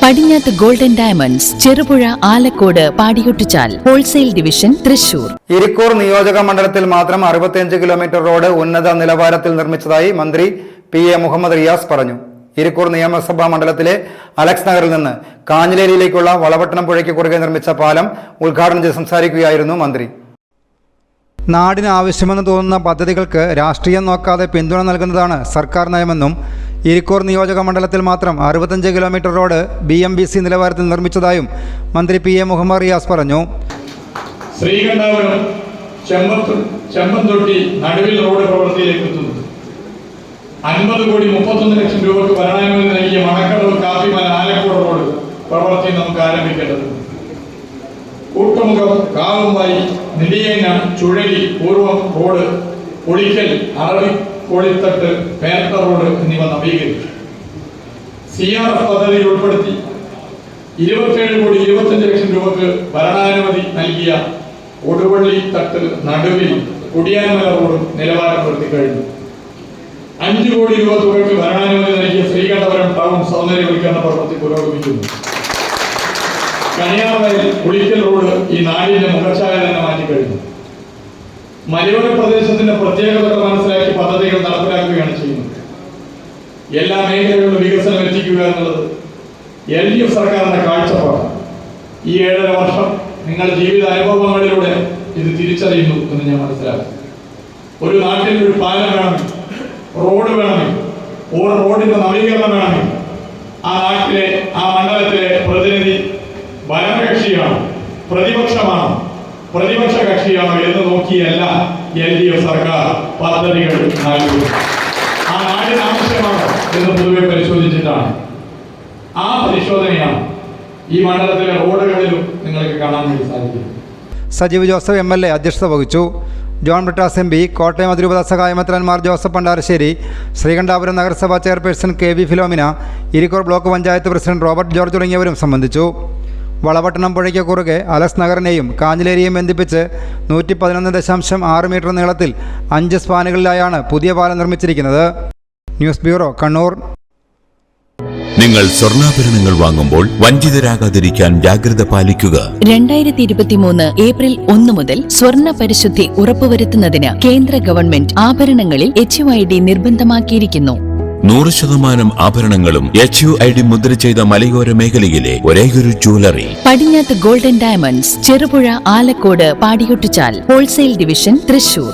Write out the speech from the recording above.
പടിഞ്ഞാത്ത് golden diamonds, Cherupuzha, Alakode, Padiyotchal, wholesale division, Thrissur. Irikkur നിയോജക മണ്ഡലത്തിൽ മാത്രം 65 കിലോമീറ്റർ റോഡ് ഉന്നത നിലവാരത്തിൽ നിർമ്മിച്ചതായി മന്ത്രി പി എ മുഹമ്മദ് റിയാസ് പറഞ്ഞു. ഇരിക്കൂർ നിയമസഭാ മണ്ഡലത്തിലെ അലക്സ് നഗറിൽ നിന്ന് കാഞ്ഞിലേരിയിലേക്കുള്ള വളപട്ടണം പുഴയ്ക്ക് കുറുകെ നിർമ്മിച്ച പാലം ഉദ്ഘാടനം ചെയ്ത് സംസാരിക്കുകയായിരുന്നു മന്ത്രി. നാടിന് ആവശ്യമെന്ന് തോന്നുന്ന പദ്ധതികൾക്ക് രാഷ്ട്രീയം നോക്കാതെ പിന്തുണ നൽകുന്നതാണ് സർക്കാർ നയമെന്നും ഇരിക്കൂർ നിയോജക മണ്ഡലത്തിൽ മാത്രം 65 കിലോമീറ്റർ റോഡ് BMBC നിലവാരത്തിൽ നിർമ്മിച്ചതായും മന്ത്രി പി എ മുഹമ്മദ് റിയാസ് പറഞ്ഞു. ശ്രീകണ്ഠാപുരം ചെമ്പന്തൊട്ടി നടുവിൽ റോഡ് പ്രവൃത്തിയിലേക്ക് എത്തുന്നു. 50,31 ലക്ഷം രൂപയ്ക്ക് ഭരണാനുമതി നൽകിയ മണക്കടവ് കാപ്പിമല ആലക്കോട് റോഡ് പ്രവൃത്തി നമുക്ക് ആരംഭിക്കേണ്ടതുണ്ട്. കൂട്ടുമുഖം കാവുംവായി നെല്ലിയങ്ങ ചുഴലി പൂർവ്വം റോഡ് പൊളിക്കൽ അറബി കോളിത്തട്ട് പേരട്ട റോഡ് എന്നിവ നവീകരിച്ചു. CRF പദ്ധതിയിൽ ഉൾപ്പെടുത്തി 27,25 ലക്ഷം രൂപയ്ക്ക് ഭരണാനുമതി നൽകിയ ഒടുവള്ളി തട്ട് നടുവിൽ കുടിയാൻമല റോഡും നിലവാരപ്പെടുത്തി കഴിഞ്ഞു. 5 കോടി രൂപ തുകയ്ക്ക് ഭരണാനുമതി നൽകിയ ശ്രീകണ്ഠപുരം ടൗൺ സൗന്ദര്യവൽക്കരണ പ്രവൃത്തി പുരോഗമിക്കുന്നു. കണിയാർവയൽ കുളിക്കൽ റോഡ് ഈ നാടിന്റെ മുഖച്ഛായ തന്നെ മാറ്റിക്കഴിഞ്ഞു. മലയോര പ്രദേശത്തിന്റെ പ്രത്യേകതകൾ മനസ്സിലാക്കി പദ്ധതികൾ നടപ്പിലാക്കുകയാണ് ചെയ്യുന്നത്. എല്ലാ മേഖലകളിലും വികസനം എത്തിക്കുക എന്നുള്ളത് LDF സർക്കാരിന്റെ കാഴ്ചപ്പാടാണ്. ഈ 7.5 വർഷം നിങ്ങൾ ജീവിത അനുഭവങ്ങളിലൂടെ ഇത് തിരിച്ചറിയുന്നു എന്ന് ഞാൻ മനസ്സിലാക്കുന്നു. ഒരു നാട്ടിൽ ഒരു പാലം വേണമെങ്കിൽ, റോഡ് വേണമെങ്കിൽ, റോഡിന്റെ നവീകരണം വേണമെങ്കിൽ ആ നാട്ടിലെ ആ മണ്ഡലത്തിലെ പ്രതിനിധി ഭരണകക്ഷിയാണോ പ്രതിപക്ഷമാണോ പ്രതിപക്ഷ കക്ഷിയാണോ എന്ന് നോക്കിയല്ല LDF സർക്കാർ പദ്ധതികൾ നൽകുന്നത്. ആ നാടിന് ആവശ്യമാണോ എന്ന് പൊതുവെ പരിശോധിച്ചിട്ടാണ്. ആ പരിശോധനയാണ് ഈ മണ്ഡലത്തിലെ റോഡുകളിലും നിങ്ങൾക്ക് കാണാൻ വേണ്ടി സാധിക്കും. സജീവ് ജോസഫ് MLA അധ്യക്ഷത വഹിച്ചു. ജോൺ ബ്രിട്ടാസ് MP, കോട്ടയം അതിരൂപത സഹായമെത്രാൻമാർ ജോസഫ് പണ്ടാരശ്ശേരി, ശ്രീകണ്ഠാപുരം നഗരസഭാ chairperson KV Philomina, Irikkur block panchayat president Robert George തുടങ്ങിയവരും സംബന്ധിച്ചു. വളപട്ടണം പുഴയ്ക്ക് കുറുകെ അലക്സ് നഗറിനെയും കാഞ്ഞിലേരിയെയും ബന്ധിപ്പിച്ച് 111.6 മീറ്റർ നീളത്തിൽ 5 സ്പാനുകളിലായാണ് പുതിയ പാലം നിർമ്മിച്ചിരിക്കുന്നത്. News bureau, Kannur. നിങ്ങൾ സ്വർണ്ണാഭരണങ്ങൾ വാങ്ങുമ്പോൾ വഞ്ചിതരാകാതിരിക്കാൻ ജാഗ്രത പാലിക്കുക. 2023 ഏപ്രിൽ 1 മുതൽ സ്വർണ്ണ പരിശുദ്ധി ഉറപ്പുവരുത്തുന്നതിന് കേന്ദ്ര ഗവൺമെന്റ് ആഭരണങ്ങളിൽ HUID നിർബന്ധമാക്കിയിരിക്കുന്നു. 100% ആഭരണങ്ങളും HUID മുദ്ര ചെയ്ത മലയോര മേഖലയിലെ ഒരേയൊരു jewellery. Padinjath golden diamonds, Cherupuzha, Alakode, Padiyotchal, wholesale division, Thrissur.